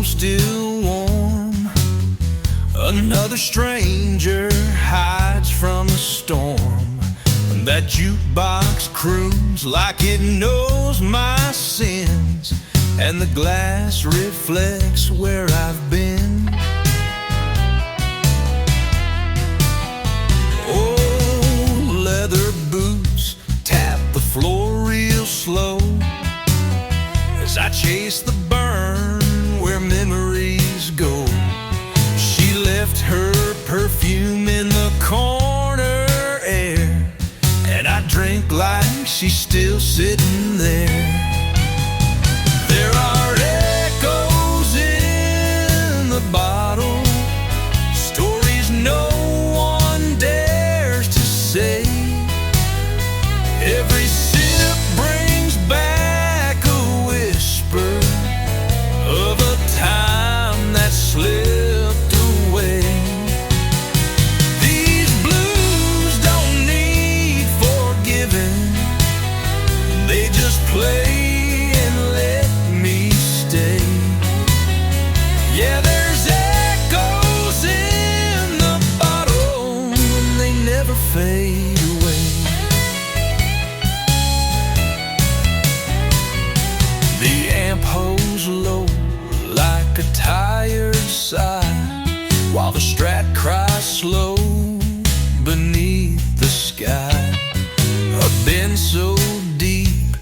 still warm. Another stranger hides from the storm. That jukebox croons like it knows my sins, and the glass reflects where I've been. Oh, leather boots tap the floor real slow as I chase the burn where memories go. She left her perfume in the corner air, and I drink like she's still sitting there. There are echoes in the bottle, stories no one dares to say. Every sip brings back a whisper of a time that slipped away. These blues don't need forgiving, they just play and let me stay. Yeah, there's echoes in the bottle, and they never fade away. The amp holds low like a tired sigh, while the Strat cries slow beneath the sky. A bend so deep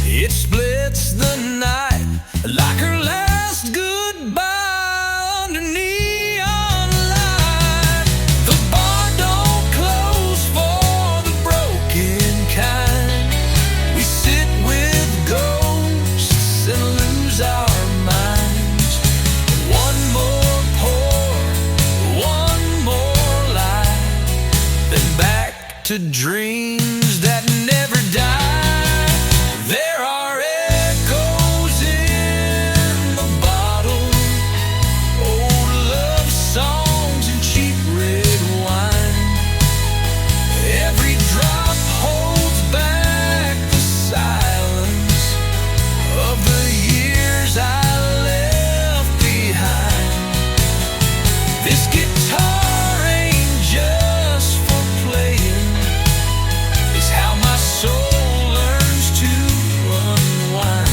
it splits the night, like her last goodbye under neon light. The bar don't close for the broken kind. We sit with ghosts and lose our minds. One more pour, one more light, then back to dreams that never die. There are echoes in the bottle, old love songs and cheap red wine. Every drop holds back the silence of the years I left behind. This guitar ain't just for playing, it's how my soul learns to unwind.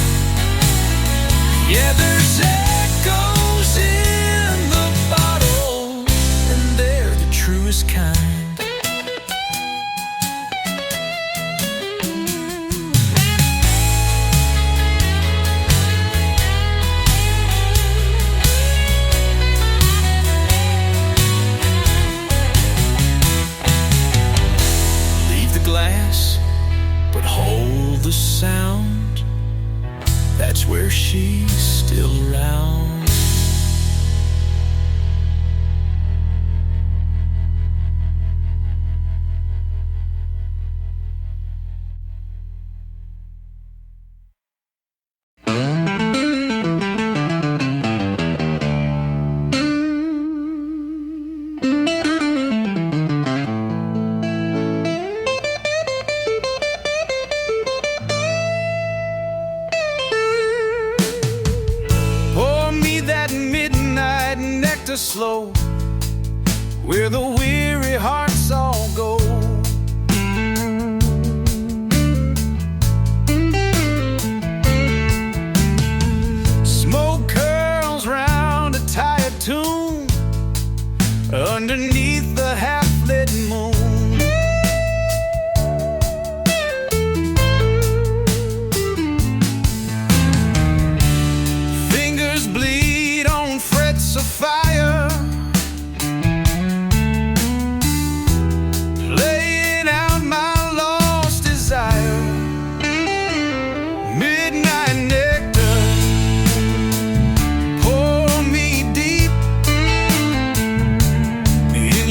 Yeah, there's echoes in the bottle, and they're the truest kind. Leave the glass, but hold the sound. That's where she's still around. Pour me that midnight nectar slow, where the weary hearts all go. Smoke curls round a tired tune underneath the half-lit moon. Fingers bleed on frets of fire, laying out my lost desire. Midnight nectar, pour me deep in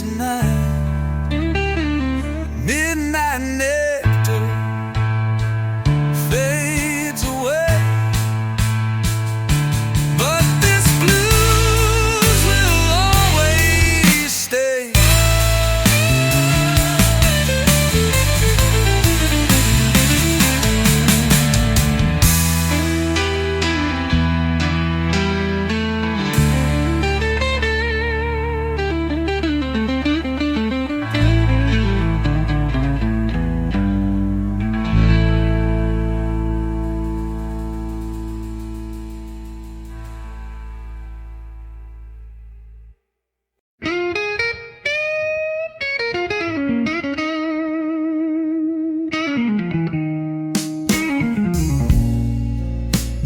last night. Midnight nectar fades away, but this blues will always stay.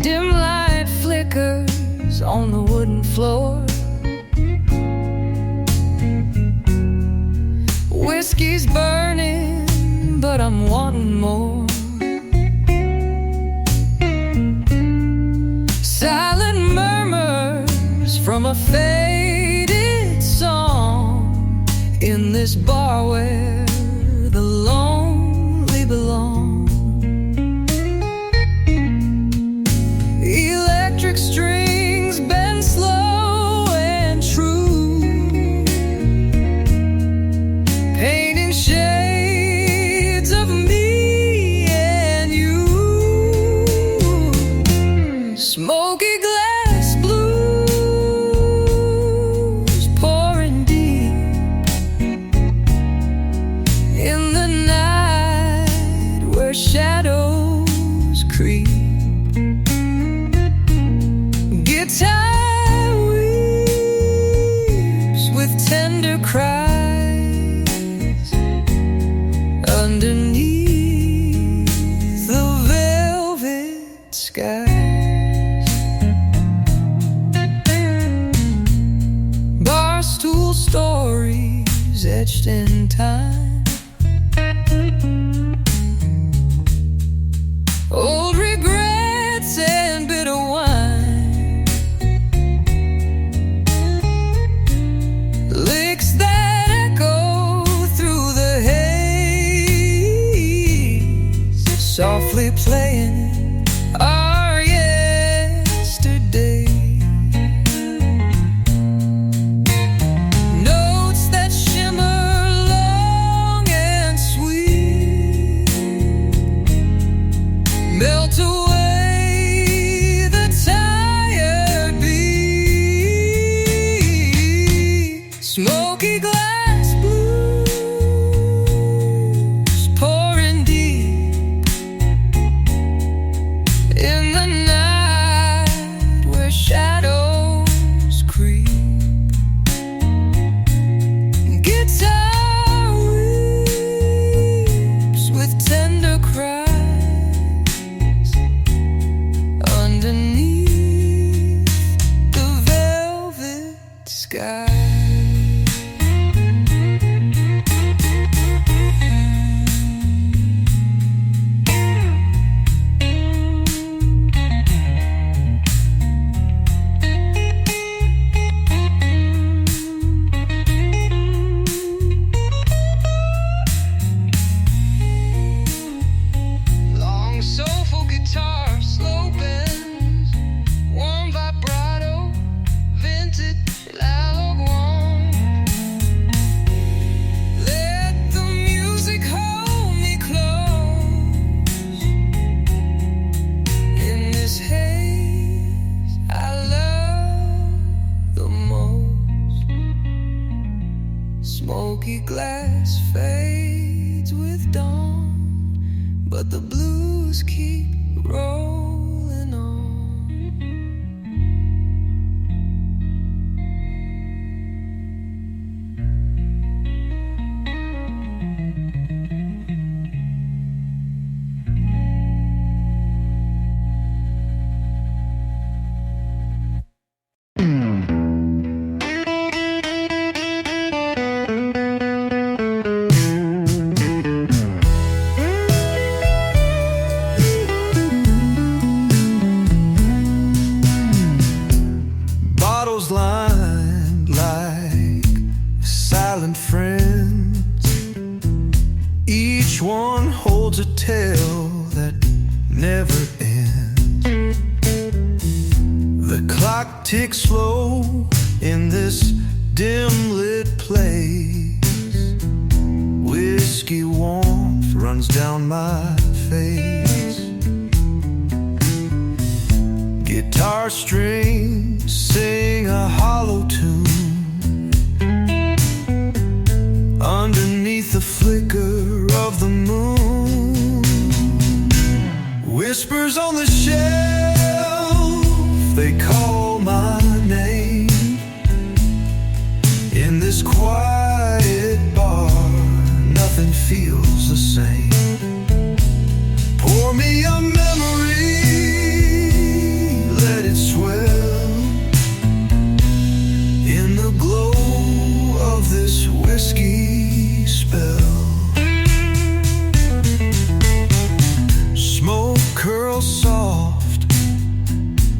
Dim light flickers on the wooden floor. Whiskey's burning, but I'm wanting more. Silent murmurs from a faded song in this bar where the lonely belong. Electric strings bend slow and true, painting shades of me and you. Smoky glass blues pouring deep in the night where shadows creep. Guitar weeps with tender cries underneath the velvet skies. Barstool stories etched in time, old regrets and bitter wine, licks that echo through the haze, softly playing our yesterday. Notes that shimmer long and sweet, melt away the tired beat. Smoky glass blues pouring deep in the night where shadows creep. Guitar weeps with tender cries underneath the velvet sky. Long soulful guitar, slow bends, warm vibrato, vintage analog one. Let the music hold me close in this haze I love the most. Smoky glass fades with dawn, but the blues keep rolling on. silent friends. Each one holds a tale that never ends. The clock ticks slow in this dim-lit place. Whiskey warmth runs down my face. Guitar strings sing a hollow tune underneath the flicker of the moon. Whispers on the shelf, they call my name. In this quiet bar, nothing feels the same. Pour me a memory, let it swell in the glow of this whiskey spell. Smoke curls soft,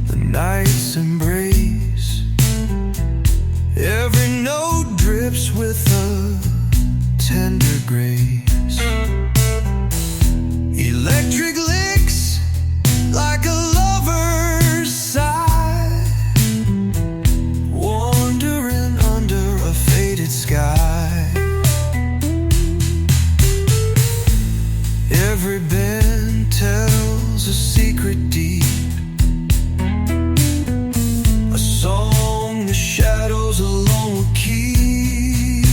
the night's embrace. Every note drips with a tender grace. Electric licks like a lover's sigh, wandering under a faded sky. Every bend tells a secret deep, a song the shadows alone will keep.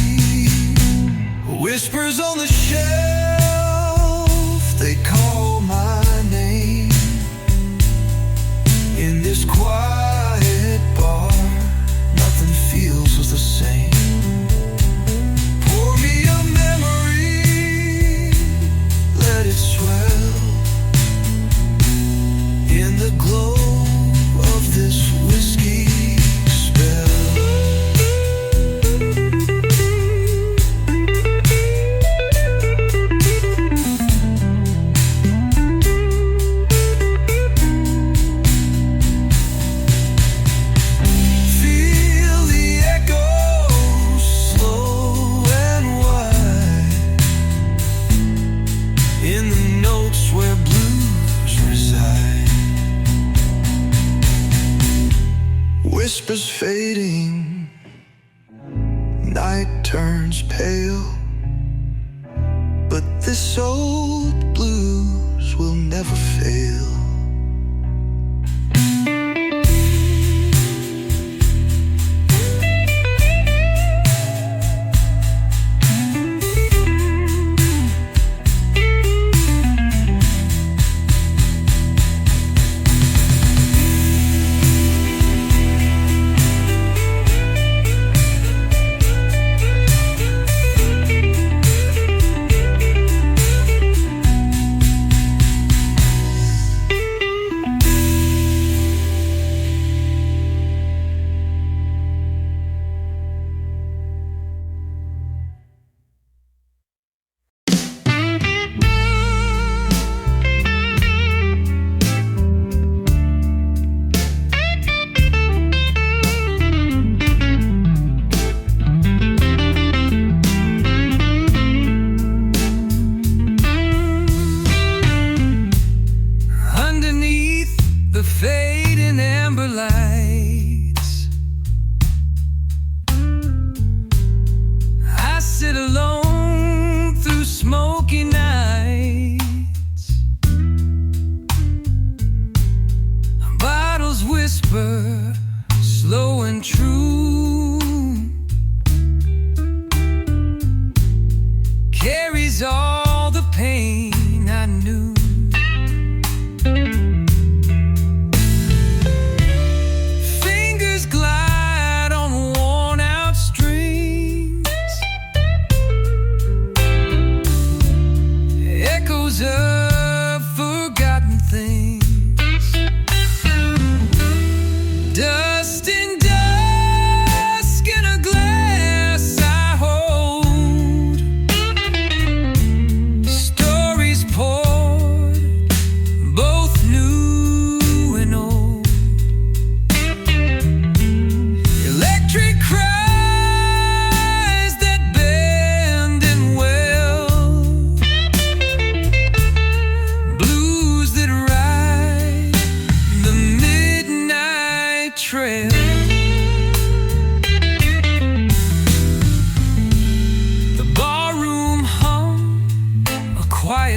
Whispers on the shelf, they call my name. In this quiet bar, nothing feels the same. Pour me a memory, let it swell in the glow of this whiskey spell. Feel the echoes slow and wide in the notes where blues reside. Whispers fading, night turns pale, but this old blues will never fail.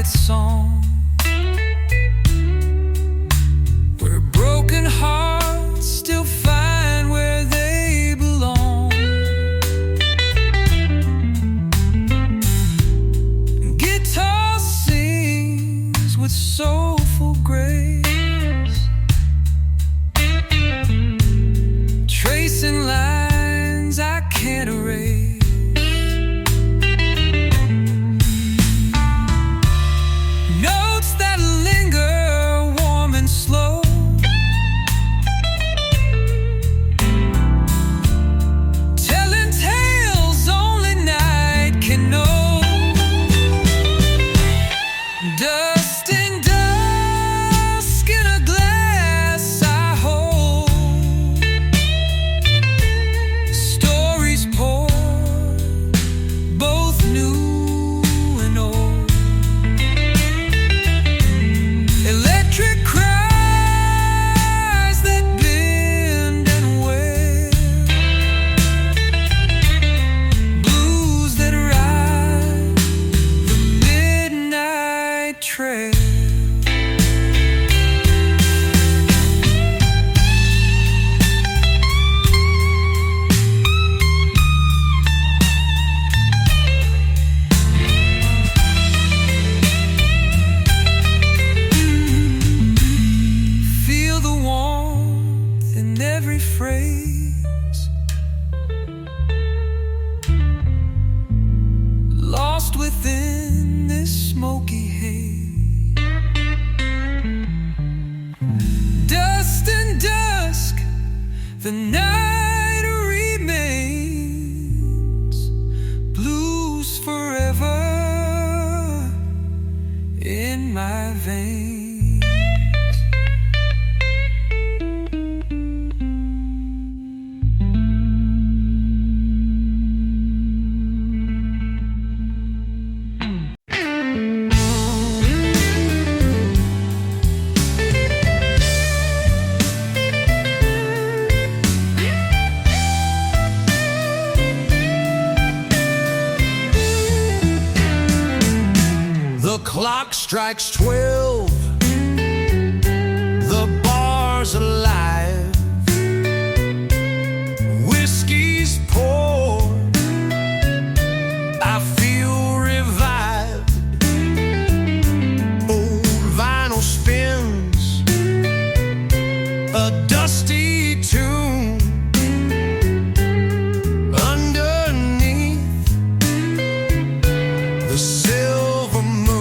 quiet song where broken hearts still find where they belong. Guitar sings with soulful grace, tracing lines I can't erase. Notes that linger warm and slow, telling tales only night can know. Dust and dusk in a glass I hold, stories pour, both new and old. Electric cries that bend and wear, blues that ride the midnight trail. Feel the warmth in every phrase, lost within this smoky haze. Dust and dusk, the night remains, blues forever in my veins. The clock strikes 12, the bar's alive, whiskey's poured, I feel revived. Old vinyl spins, a dusty tune underneath the silver moon.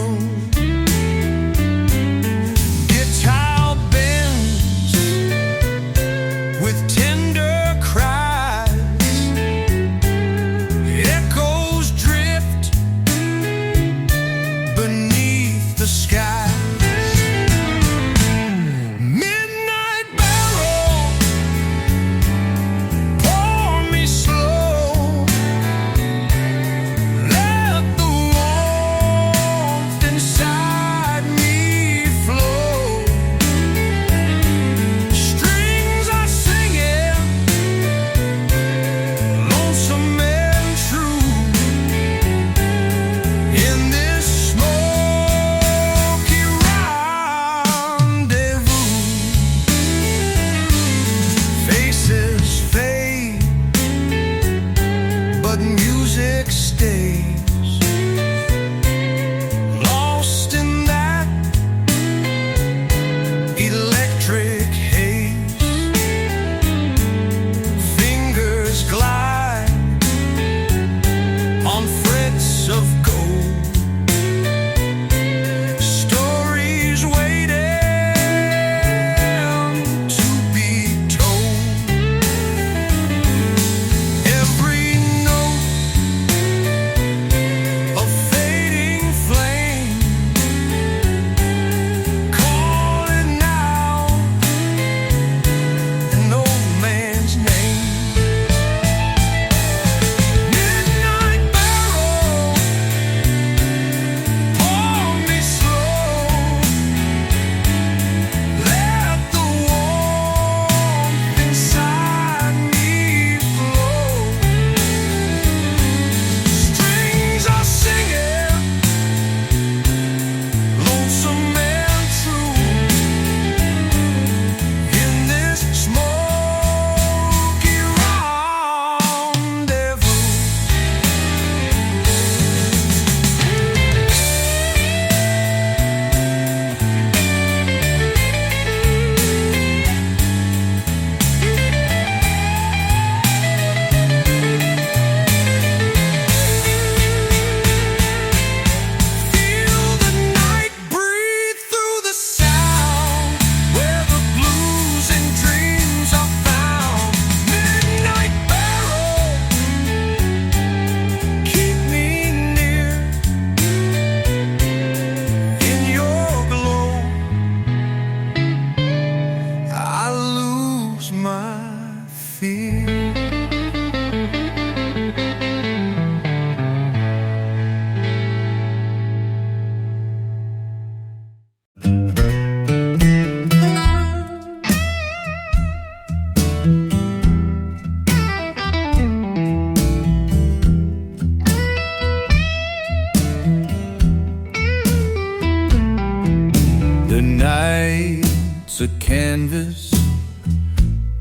a canvas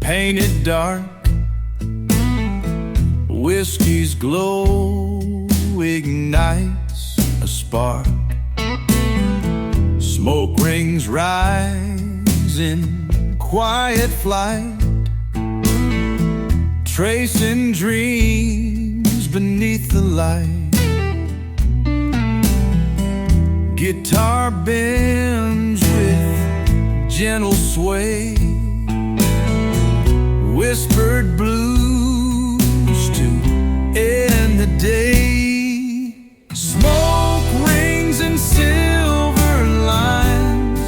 painted dark. Whiskey's glow ignites a spark. Smoke rings rise in quiet flight, tracing dreams beneath the light. Guitar bends with gentle sway, whispered blues to end the day. Smoke rings and silver lines,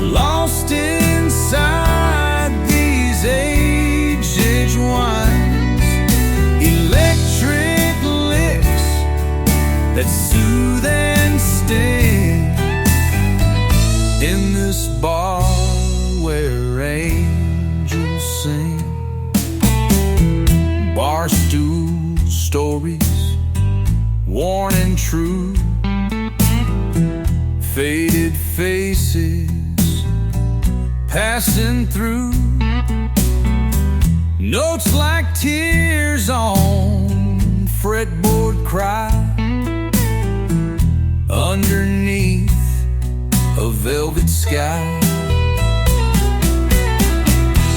lost inside these aged wines. Electric licks that soothe and sting in this bar where angels sing. Bar stool stories, worn and true, faded faces passing through. Notes like tears on fretboard cry underneath a velvet sky.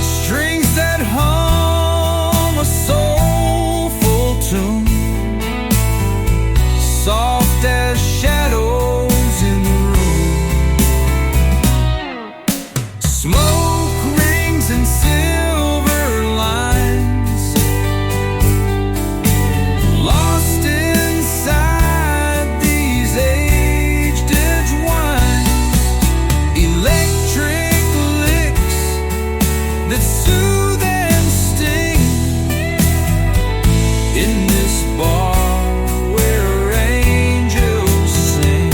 Strings that hum a soulful tune, soft as shadows in the room. Smoke rings and silver lines, lost inside these aged wines. Electric licks that soothe and sting in this bar where angels sing.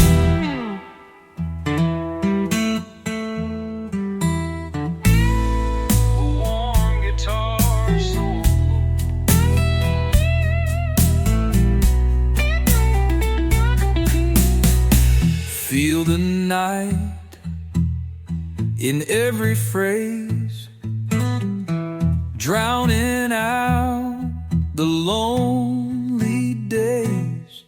A warm guitar solo, feel the night in every phrase, drowning out the lonely days.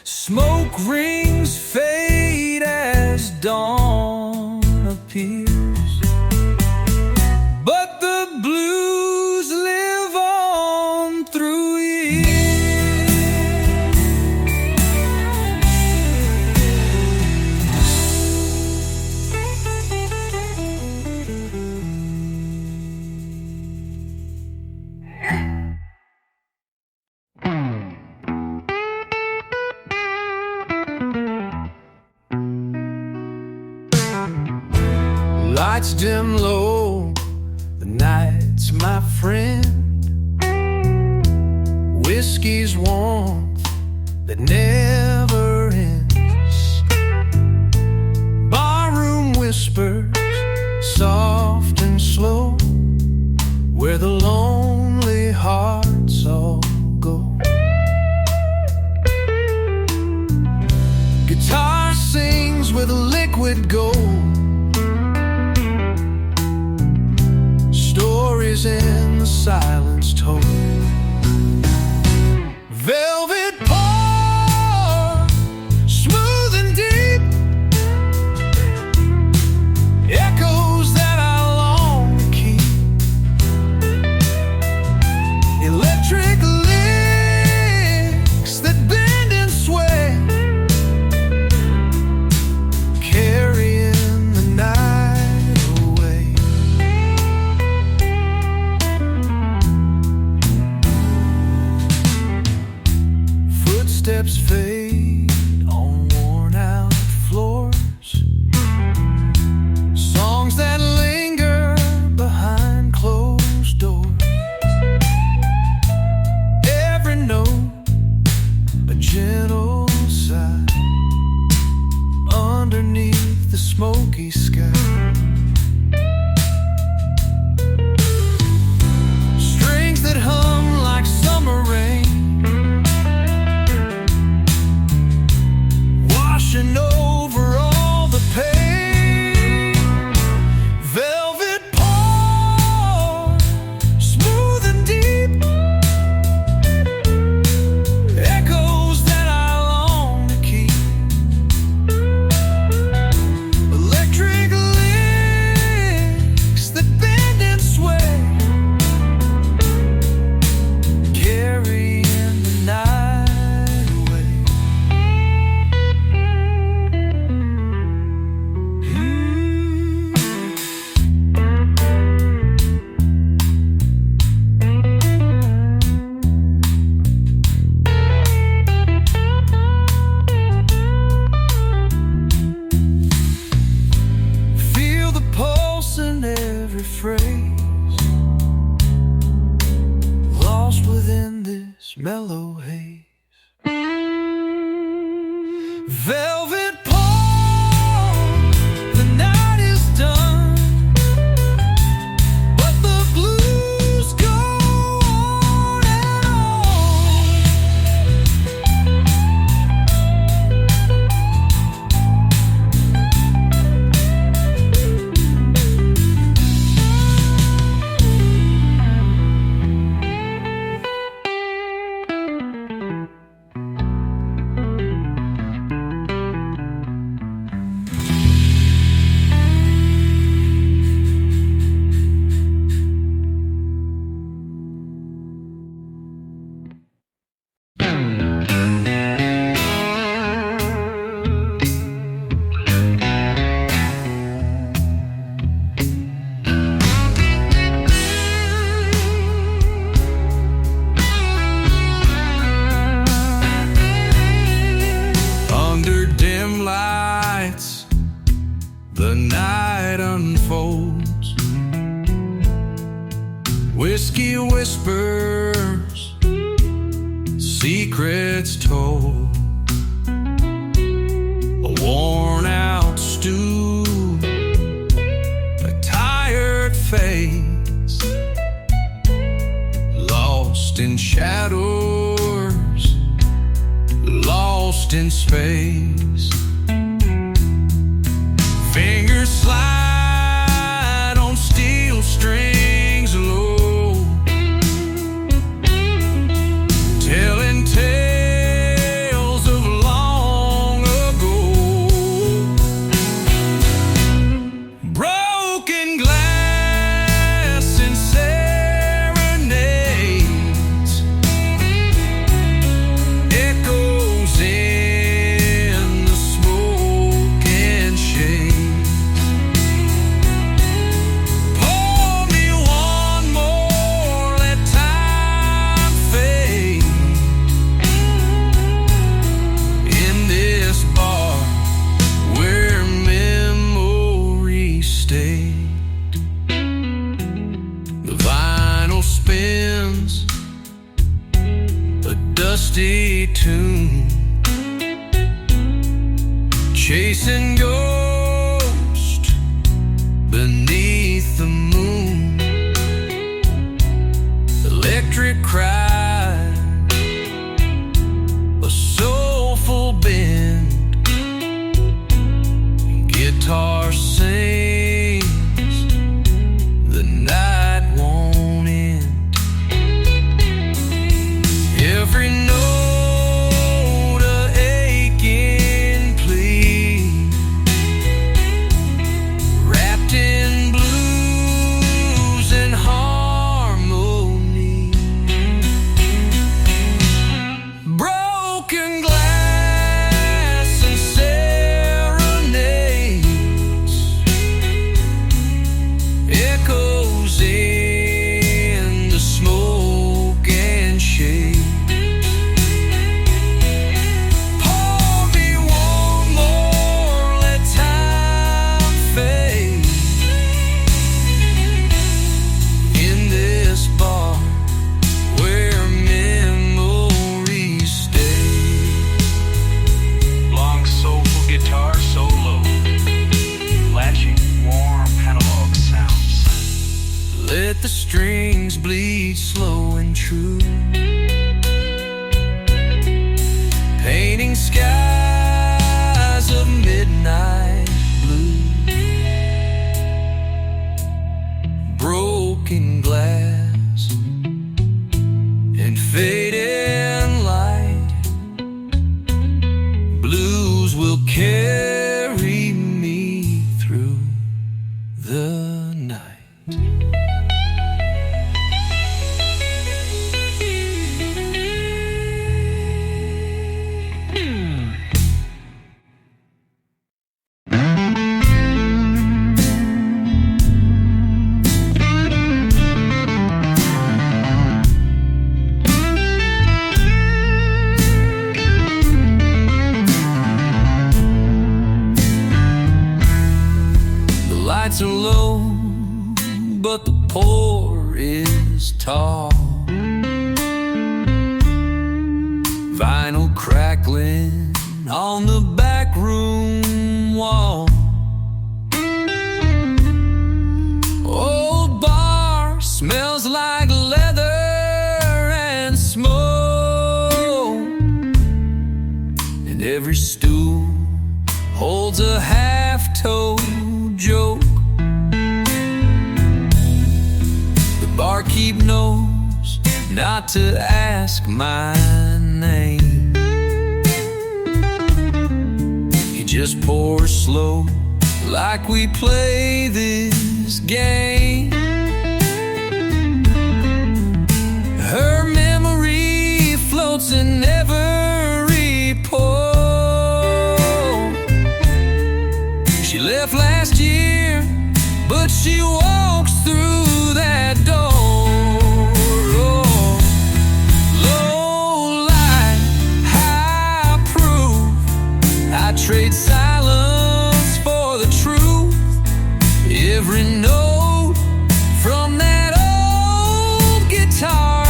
Smoke rings fade as dawn appears, but the blues live on through years. Lights dim low, the night's my friend. Whiskey's warmth that never ends. Barroom whispers, soft and slow, where the lonely hearts all go. Guitar sings with liquid gold, stories in the silence told. Velvet pour, smooth and deep, echoes that I long to keep. Electric licks that bend and sway, carrying the night away. Footsteps fade on worn out floors, songs that linger behind closed doors. Every note a gentle sigh underneath the smoky sky. Strings that hum like summer rain, mellow haze. Velvet palm, the night is done, but the blues go on and under dim lights, the night unfolds. Whiskey whispers, secrets told. A worn out stew, a tired face, lost in shadows, lost in space. Fingers slide on steel strings low, telling tales of long ago. Broken glass and serenades, echoes in the smoke and shade. Pour me one more, let time fade. In this bar where memories stay, the vinyl spins a dusty tune, chasing ghosts beneath the moon. Electric cry, a soulful bend, guitar sings, the night won't end. Every note a aching plea, wrapped in blues and harmony. Broken glass and serenades, echoes in the smoke and shade. Pour me one more, let time fade. In this bar where memories stay. Long soulful guitar solo, latching warm analog sounds. Let the strings bleed slow and true, painting skies of midnight blue. Broken glass and fading light, blues will carry me through the night. The lights are low, but the pour is tall. vinyl crackling on the back room wall. Old bar smells like leather and smoke, and every stool holds a half-told joke. The barkeep knows not to ask my name. He just pours slow like we play this game. Her memory floats in every pore. She left last year, but she walks through that door. Trade silence for the truth. Every note from that old guitar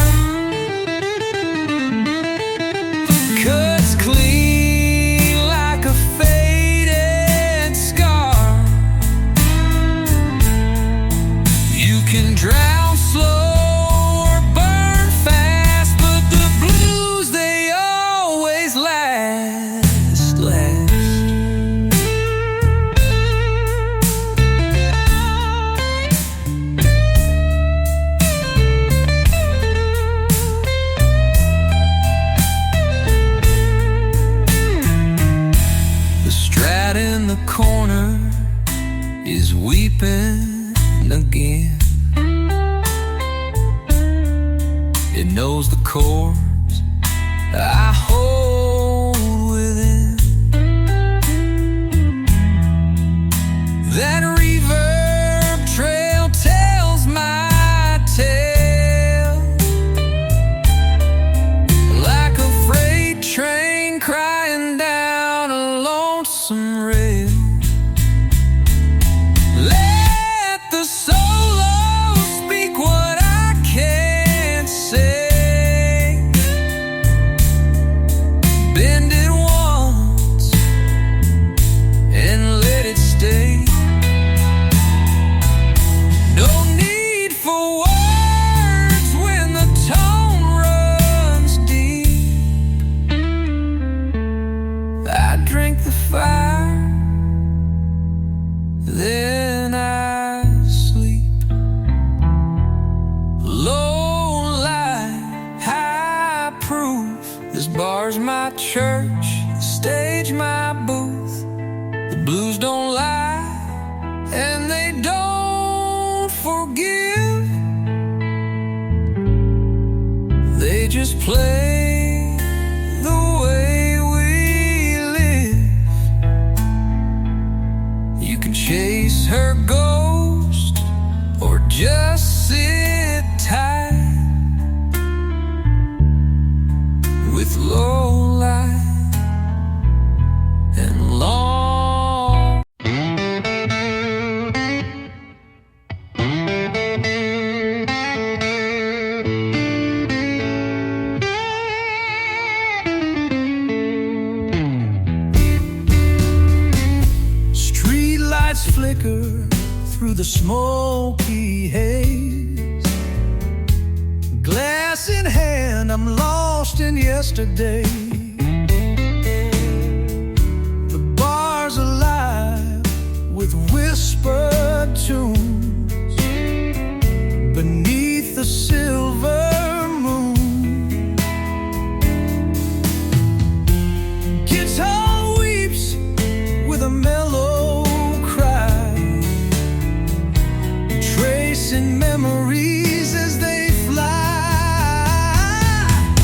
cuts clean like a faded scar. You can drown slow or burn fast, but the blues, they always last. In the corner is weeping again. It knows the chords I hold within. That reverb trail tells my tale like a freight train crying down a lonesome rail. Let the solo speak what I can't say. Bend it once and let it stay. No need for words when the tone runs deep. I drink the fire, then I sleep. Low light, high proof. This bar's my church, the stage my booth. The blues don't lie, and they don't forgive. They just play the way we live. You can chase her ghost or just sit tight with low light and long. Street lights flicker through the smoky haze. Glass in hand, I'm lost in yesterday. The bar's alive with whispered tunes beneath the silver moon. Guitar weeps with a mellow cry, tracing memories as they fly.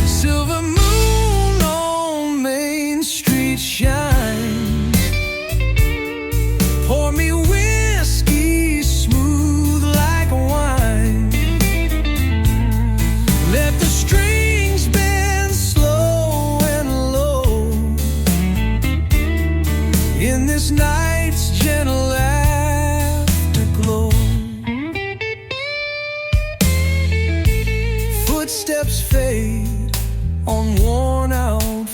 Silver moon on Main Street shines. Pour me whiskey smooth like wine. Let the strings bend slow and low in this night's gentle afterglow. Footsteps fade on worn out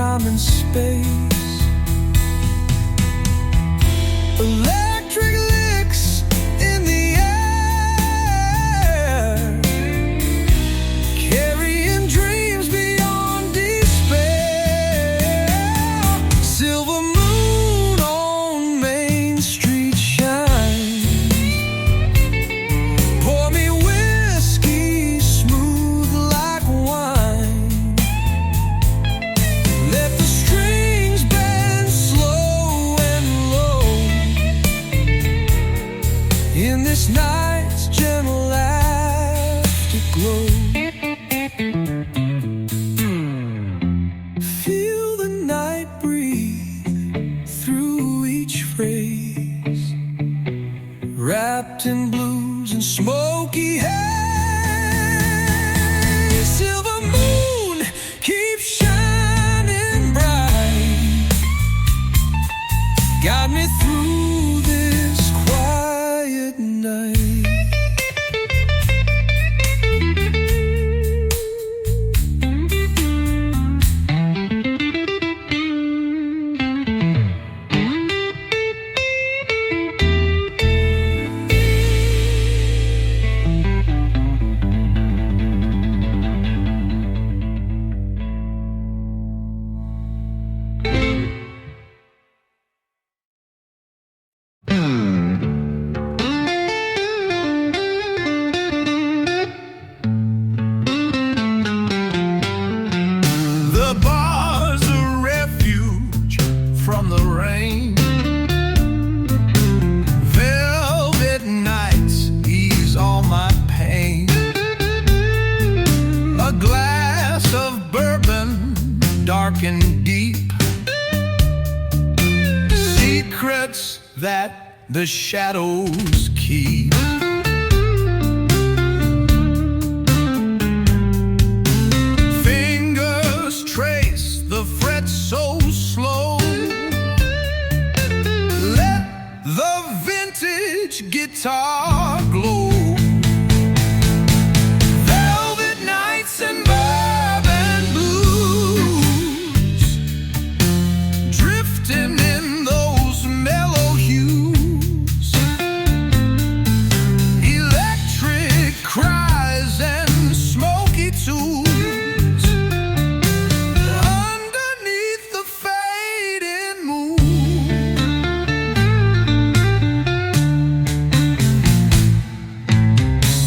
time and space. Electric licks in the air, carrying dreams beyond despair. Silver moon on Main Street shines. Pour me whiskey smooth like wine. Let the strings bend slow and low in this night's gentle afterglow. Feel the night breathe through each phrase, wrapped in blues and smoky haze. Silver moon keeps shining bright, got me through this quiet night. The bar's a refuge from the rain. Velvet nights ease all my pain. A glass of bourbon, dark and deep. Secrets that the shadows keep. Fingers trace the frets so slow. Let the vintage guitar glow. Velvet nights and bourbon blues, drifting in those mellow hues. Electric cries and smoky tunes underneath the fading moon.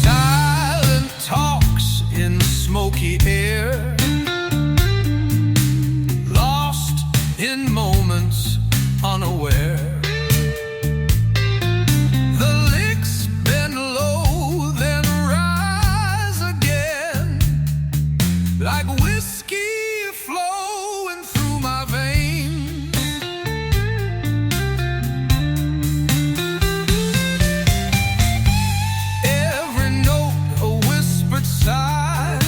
Silent talks in smoky air, lost in moments unaware. The licks bend low, then rise again, like whiskey flowing through my veins. Every note a whispered sigh,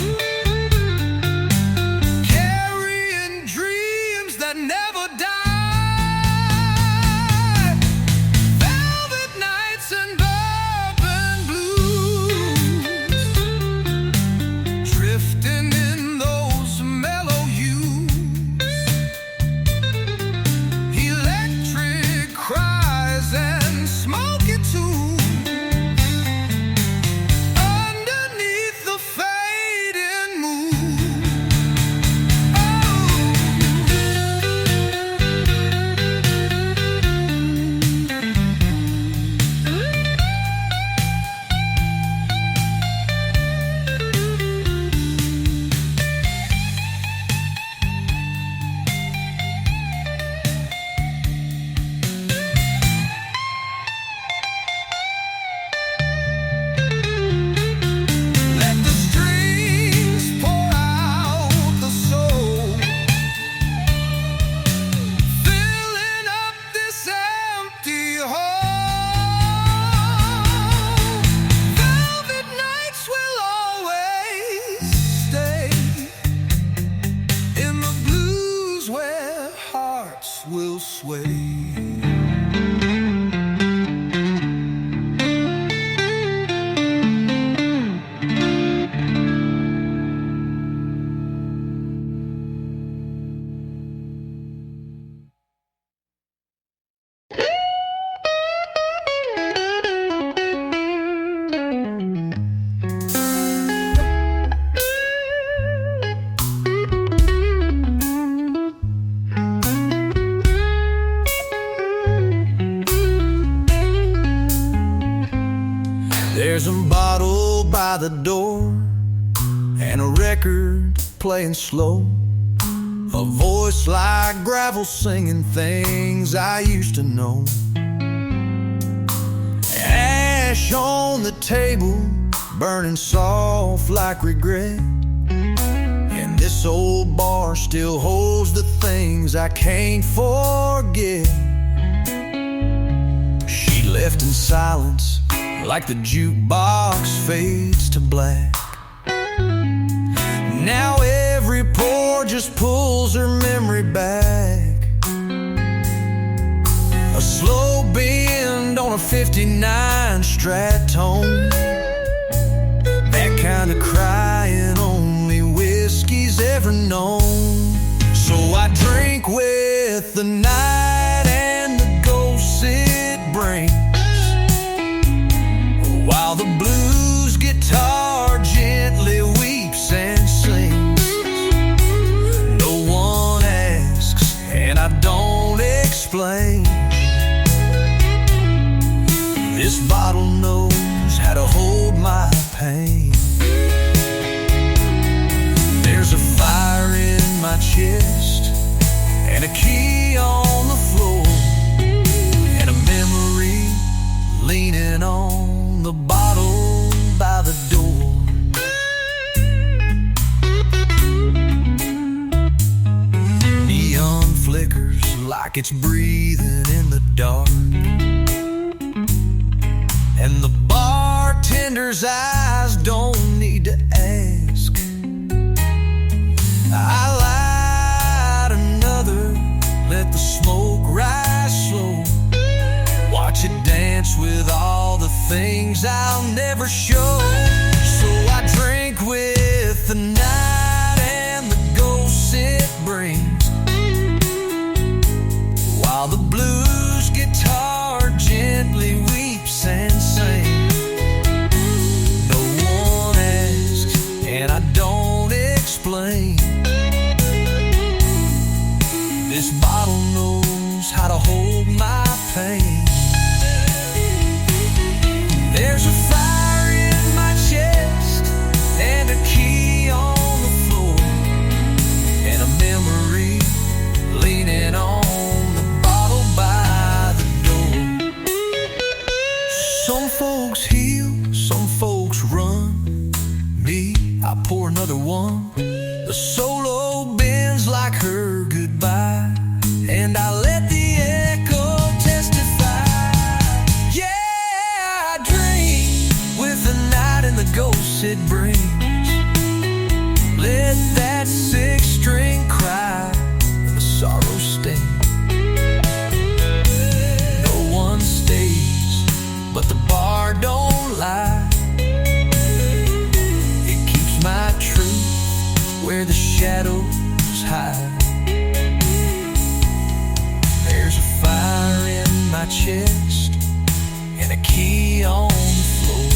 carrying dreams that never die. Velvet nights and bourbon blues, drifting in those mellow hues. Electric cries and smoky tunes underneath the fading moon. Let the strings pour out the soul, filling up this empty hole. Velvet nights will always stay in the blues where hearts will sway. by the door, and a record playing slow. A voice like gravel singing things I used to know. Ash on the table, burning soft like regret. And this old bar still holds the things I can't forget. She left in silence, like the jukebox fades to black. Now every pour just pulls her memory back. A slow bend on a 59 Strat tone, that kind of crying only whiskey's ever known. So I drink with the night and the ghosts it brings, while the blues guitar gently weeps and sings. No one asks, and I don't explain. This bottle knows how to hold my pain. There's a fire in my chest, and a key on the floor, and a memory leaning on the bottle by the door. Neon flickers like it's breathing in the dark, and the bartender's eyes don't need to ask. I light another, let the smoke rise slow, watch it dance with all the things I'll never show. So I drink with the night and the ghosts it brings, while the blues guitar gently weeps and sings. No one asks, and I don't explain. This bottle knows how to hold my pain. There's a fire in my chest, and a key on the floor, and a memory leaning on the bottle by the door. Some folks heal, some folks run. Me, I pour another one. The solo bends like her goodbye, and I let the echo testify. Yeah, I dream with the night and the ghosts it brings. Let that six-string cry, the sorrow sting. No one stays, but the bar don't lie. It keeps my truth where the shadows hide. There's a fire in my chest, and a key on the floor,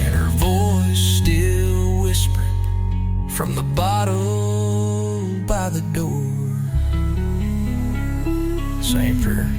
and her voice still whispering from the bottle by the door. Same for her.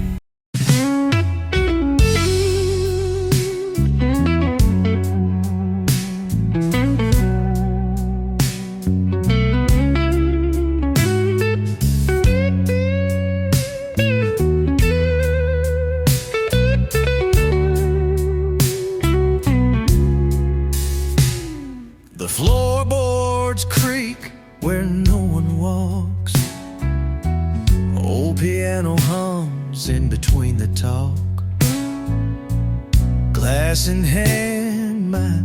The floorboards creak where no one walks. Old piano hums in between the talk. Glass in hand, my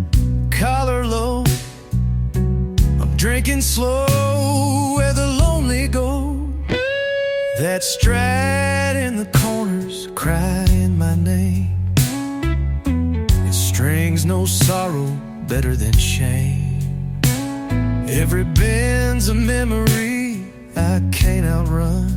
collar low. I'm drinking slow where the lonely go. That Strat in the corners crying my name. It strings no sorrow better than shame. Every bend's a memory I can't outrun.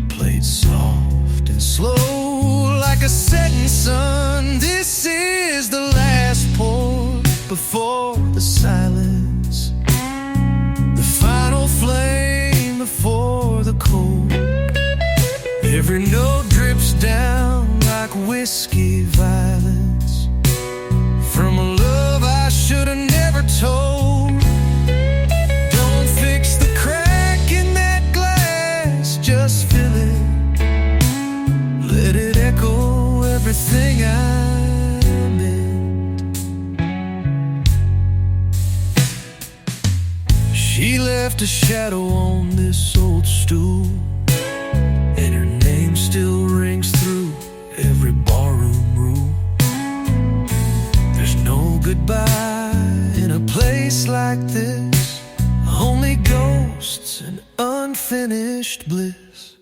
Played soft and slow like a setting sun. This is the last pour before the silence, the final flame before the cold. Every note drips down like whiskey violets from a love I left a shadow on this old stool, and her name still rings through every barroom rule. There's no goodbye in a place like this, only ghosts and unfinished bliss.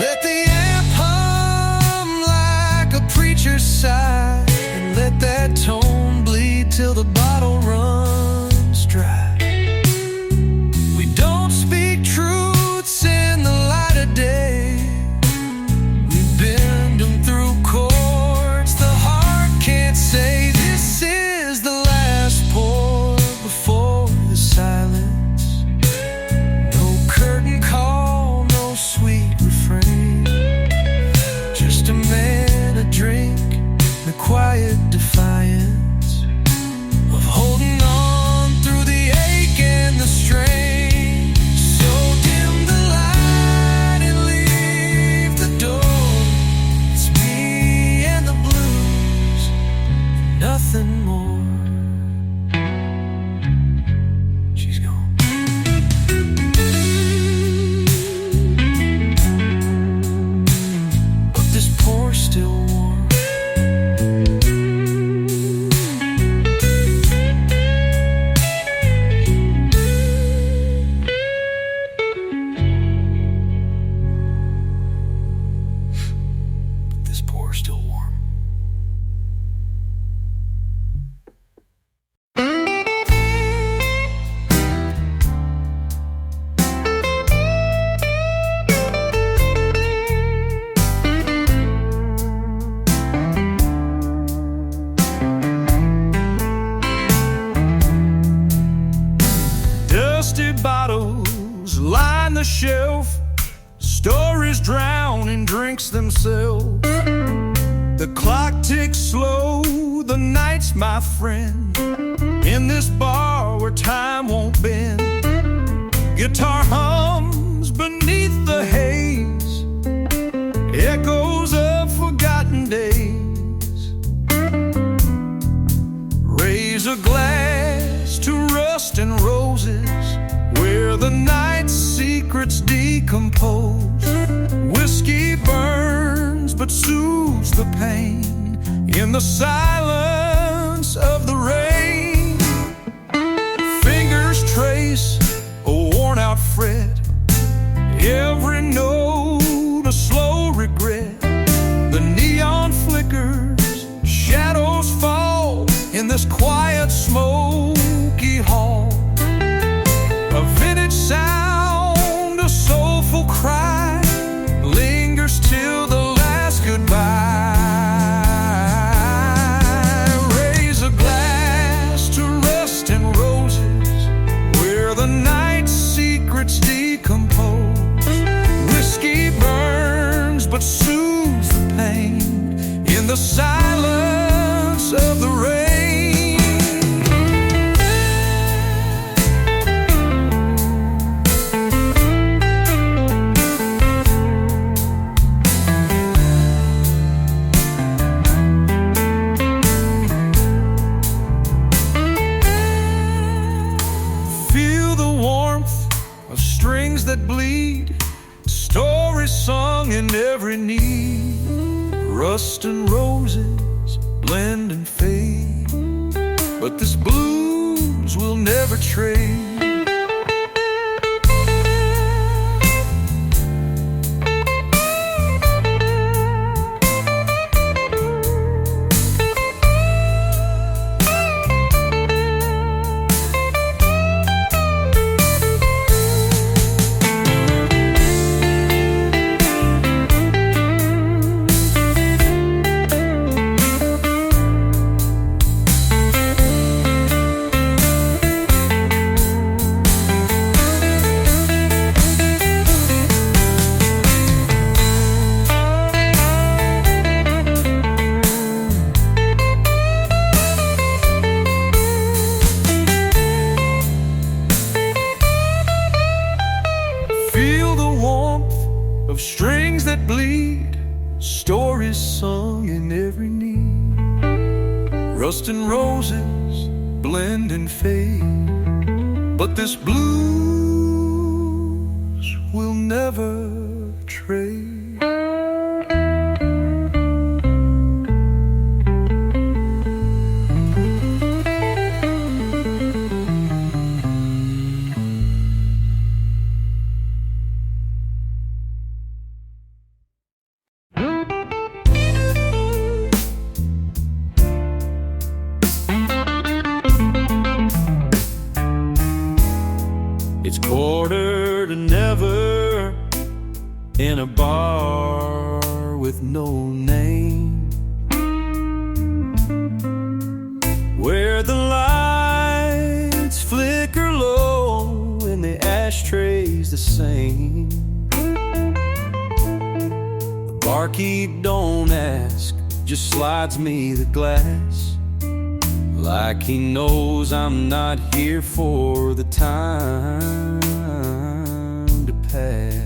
Let the amp hum like a preacher's sigh, and let that tone bleed till the bottle runs dry. We don't speak truths in the light of day, we bend them through chords the heart can't say. This is the last pour before the silence. No curtain call, no sweet refrain, just a man, a drink, and a quiet defiance of holding on through the ache and the strain. So dim the light and leave the door. It's me and the blues, nothing more. She's gone. But this pour's still warm. This pour's still warm. Dusty bottles line the shelf, stories drown in drinks themselves. The clock ticks slow, the night's my friend, in this bar where time won't bend. Guitar hums beneath the haze, echoes of forgotten days. Raise a glass to rust and roses, where the night's secrets decompose. Whiskey burns but soothes the pain in the silence of the rain. Fingers trace a worn-out fret, every note a slow regret. The neon flickers, shadows fall in this quiet smoky hall. A vintage sound, a soulful cry, lingers till the last goodbye. Raise a glass to rust and roses, where the night's secrets decompose. Whiskey burns but soothes the pain in the silence of the rain. Strings that bleed, stories sung in every need. Rust and roses blend and fade, but this blues will never trade. Of strings that bleed, stories sung in every need. Rust and roses blend and fade, but this blues will never trade. It's quarter to never in a bar with no name, where the lights flicker low and the ashtray's the same. The barkeep don't ask, just slides me the glass, like he knows I'm not here for the time to pass.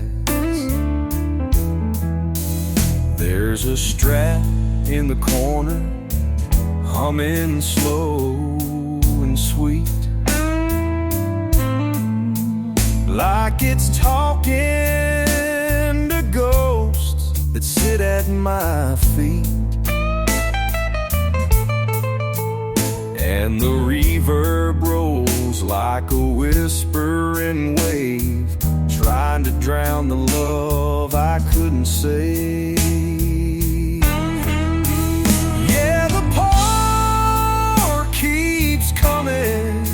There's a Strat in the corner, humming slow and sweet, like it's talking to ghosts that sit at my feet. And the reverb rolls like a whispering wave, trying to drown the love I couldn't say. Yeah, the pour keeps coming,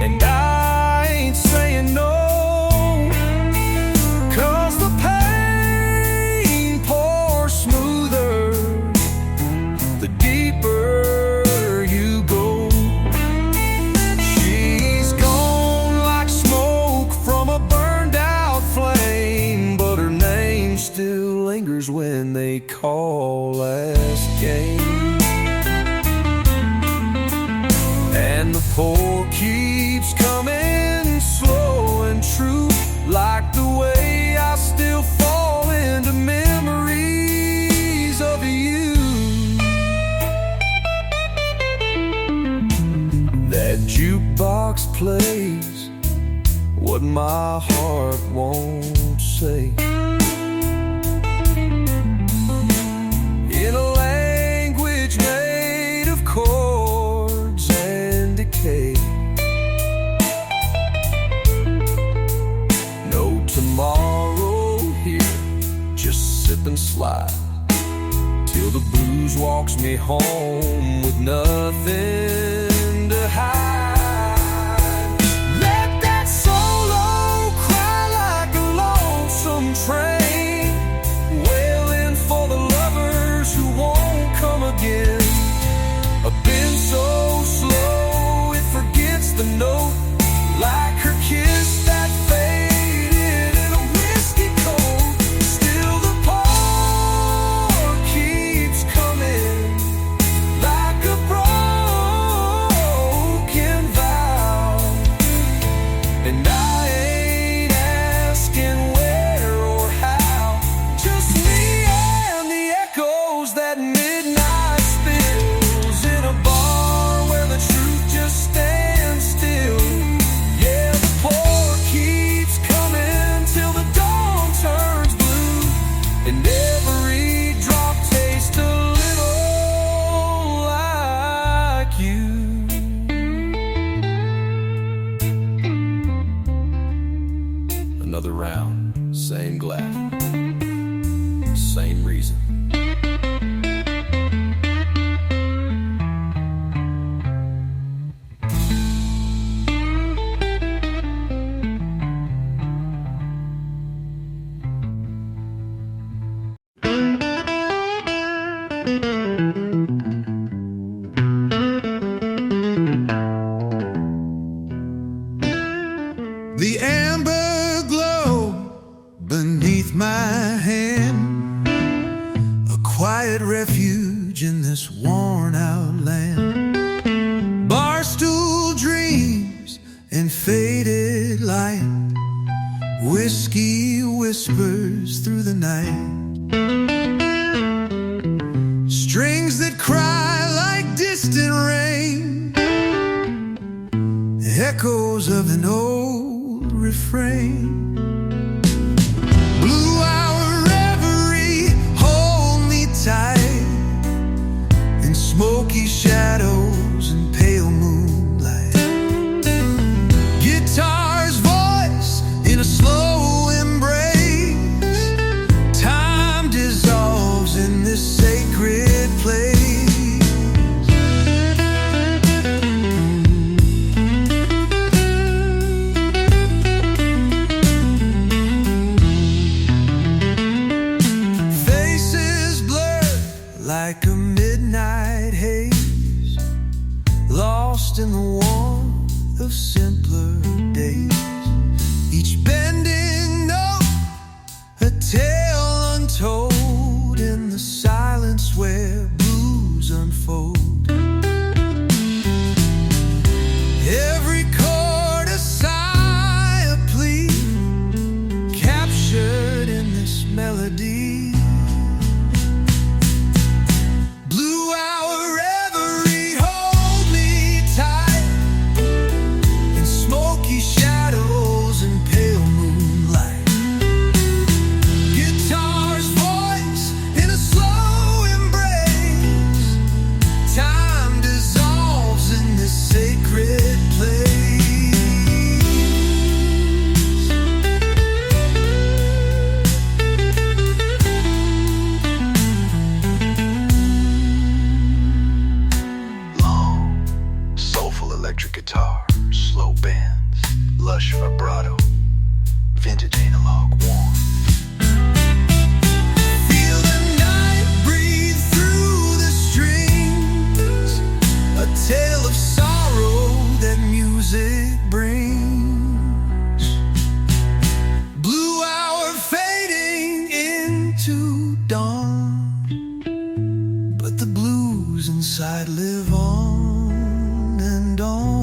and I ain't saying no, 'cause the pain pours smoother the deeper when they call last game. And the pour keeps coming slow and true, like the way I still fall into memories of you. That jukebox plays what my heart won't say, in a language made of chords and decay. No tomorrow here, just sip and slide till the blues walks me home with nothing to hide. Let that solo cry like a lonesome train, wailing for the lovers who won't come again. I've been so slow it forgets the note, like her kiss that faded in a whiskey coat. Still the pour keeps coming, like a broken vow. And I ain't asking where or how, just me and the echoes that midnight spills in a bar where the truth just stands still. Yeah, the pour keeps coming till the dawn turns blue, and every drop tastes a little like you. Another round, same glass, same reason. The amber glow beneath my hand, a quiet refuge in this worn out land. Barstool dreams and faded light, whiskey whispers through the night, strings that cry like distant rain, echoes of an old refrain. Blue hour reverie, hold me tight in smoky shadows and pale moonlight. Guitar's voice in a slow embrace. Time dissolves in this sacred place. Like a midnight haze, lost in the warmth of simpler days. Each bending note, a tale untold in the silence where blues unfold. Every chord a sigh, a plea, captured in this melody. Guitar, slow bends, lush vibrato, vintage analog warmth. Feel the night breathe through the strings, a tale of sorrow that music brings. Blue hour fading into dawn, but the blues inside live on and on.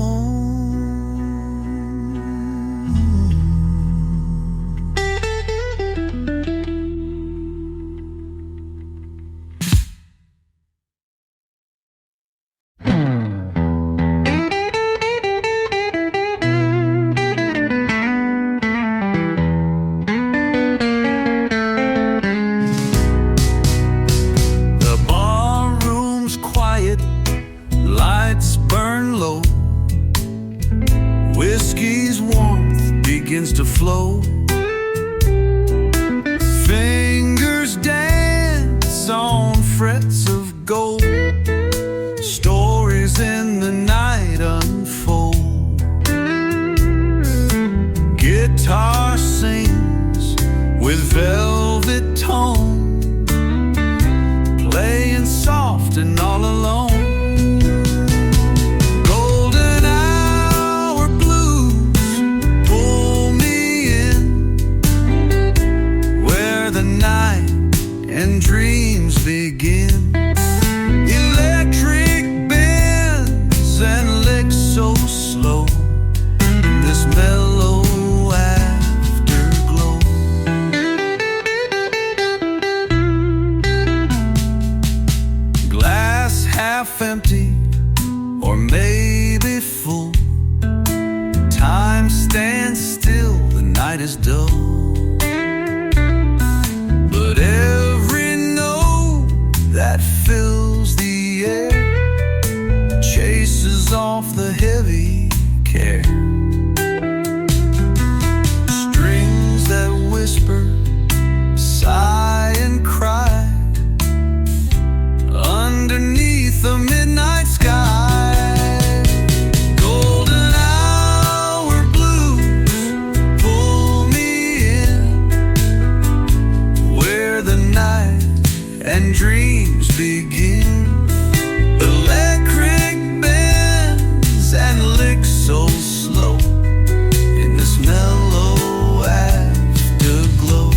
Lights burn low, whiskey's warmth begins to flow. Fingers dance on frets of gold, stories in the night unfold. Guitar sings with velvet tone, playing soft and all alone. And dreams begin. Electric bends and licks so slow, this mellow afterglow. Glass half empty, or maybe full. Time stands still, the night is dull. But every note that fills the air chases off the heavy care. Strings that whisper, sigh and cry underneath the midnight sky. Golden hour blues pull me in, where the night and dreams begin. Electric bends and licks so slow in this mellow afterglow.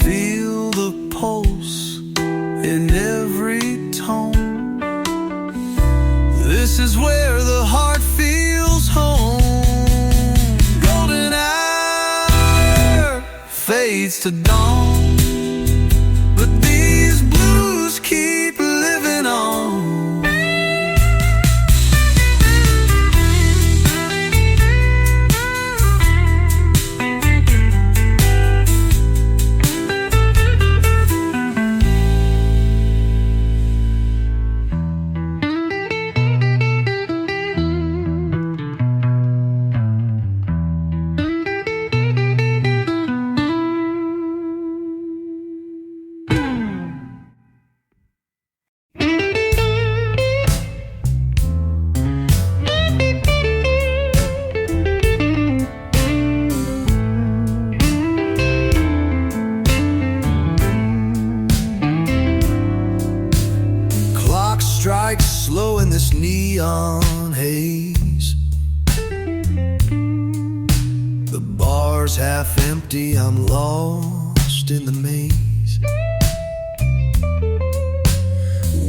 Feel the pulse neon haze. The bar's half empty, I'm lost in the maze.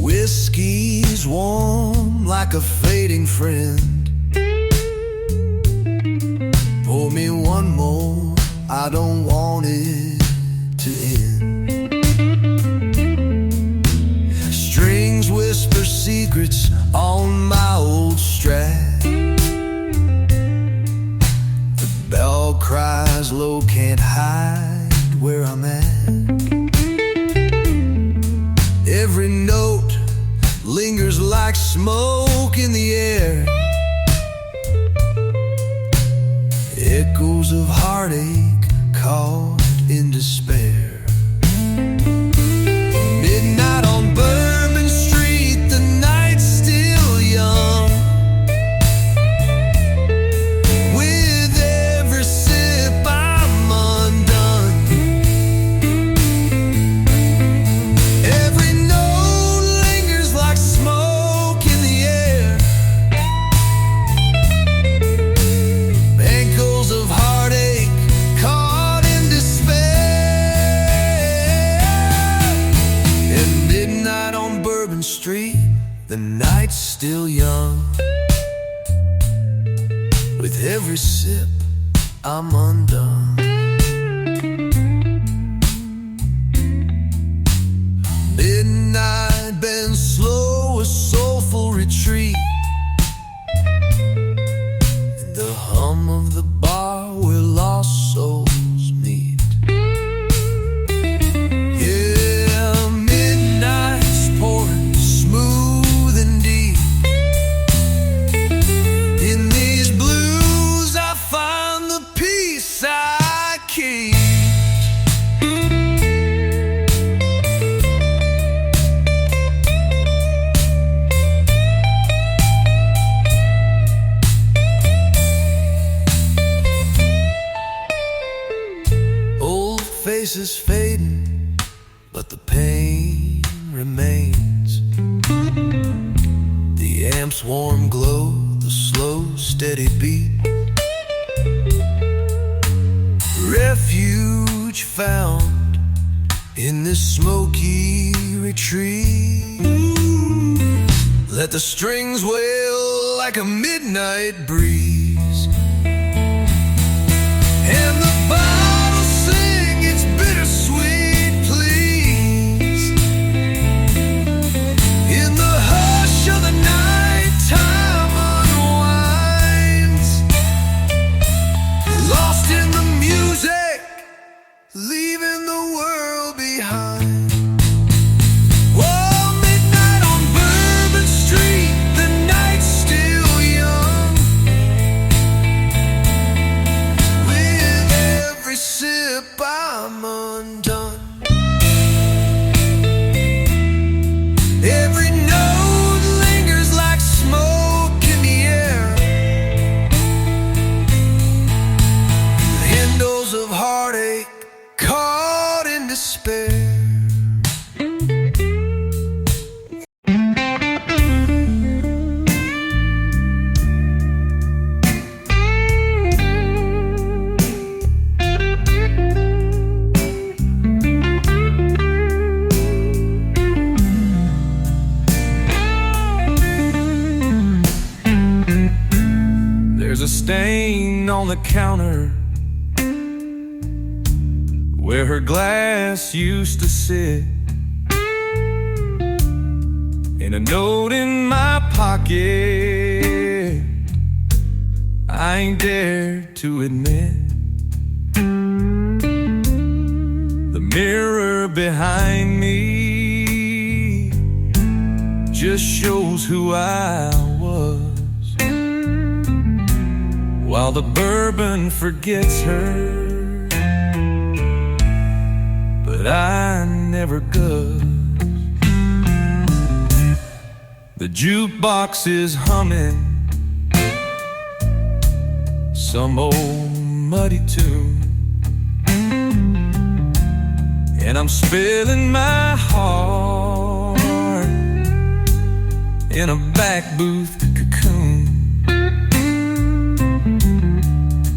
Whiskey's warm like a fading friend. Pour me one more, I don't want it to end. Strings whisper secrets on my old Strat. The bell cries low, can't hide where I'm at. Every note lingers like smoke in the air. Echoes of heartache caught in despair. Midnight on Bourbon Street, the night's still young. With every sip I'm undone. Every note lingers like smoke in the air. Echoes of heartache caught in despair. And midnight on Bourbon Street, the night's still young. With every sip I'm undone. Midnight bends slow, a soulful retreat. In the hum of the bar where lost souls meet. Yeah, midnight's pouring smooth and deep. In these blues I find the peace I keep. Old faces fading, but the pain remains. The amp's warm glow, the slow, steady beat. Refuge found in this smoky retreat. Let the strings wail like a midnight breeze. And the bottles sing its bittersweet pleas. In the hush of the night, time unwinds. Lost in the music, leaving the world behind. Whoa, midnight on Bourbon Street, the night's still young. With every sip I'm undone. Every note lingers like smoke in the air. Handles of heartache caught in despair. There's a stain on the counter where her glass used to sit, and a note in my pocket I ain't dared to admit. The mirror behind me just shows who I was, while the bourbon forgets her, but I never go. The jukebox is humming some old muddy tune, and I'm spilling my heart in a back booth cocoon.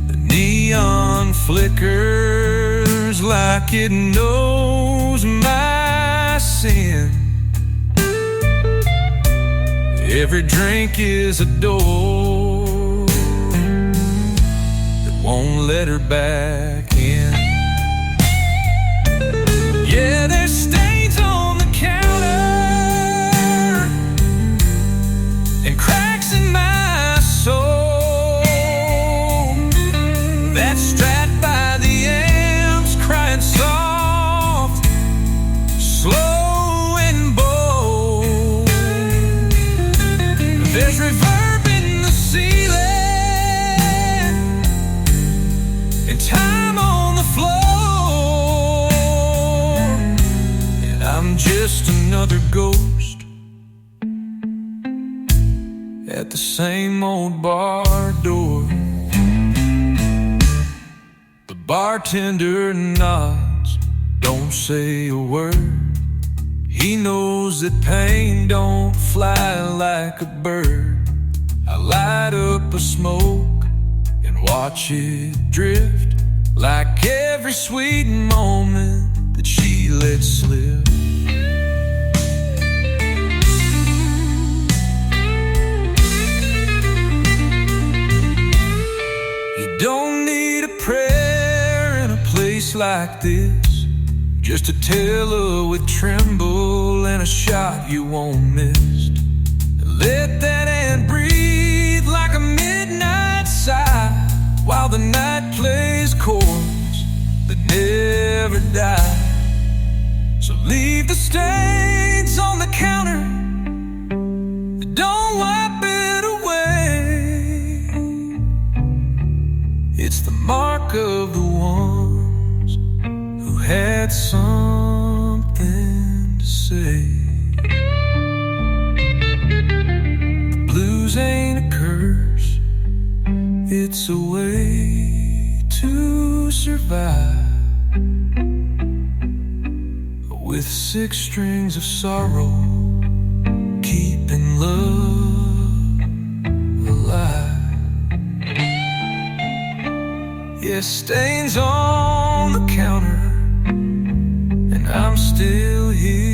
The neon flickers like it knows my sin. Every drink is a door that won't let her back in. Yeah, there's stains on the counter and cracks in my soul. That Strat by the amps crying soft, slow and bold. There's reverb in the ceiling and time on the floor, and I'm just another ghost at the same old bar door. The bartender nods, don't say a word. He knows that pain don't fly like a bird. I light up a smoke and watch it drift, like every sweet moment that she lets slip. You don't need a prayer in a place like this, just a teller with tremble and a shot you won't miss. Let that hand breathe like a midnight sigh, while the night plays chords that never die. So leave the stains on the counter, don't wipe it away. It's the mark of the ones who had something to say. The blues ain't a curse, it's a way to survive. With 6 strings of sorrow, keeping love alive. Yeah, stains on the counter, and I'm still here.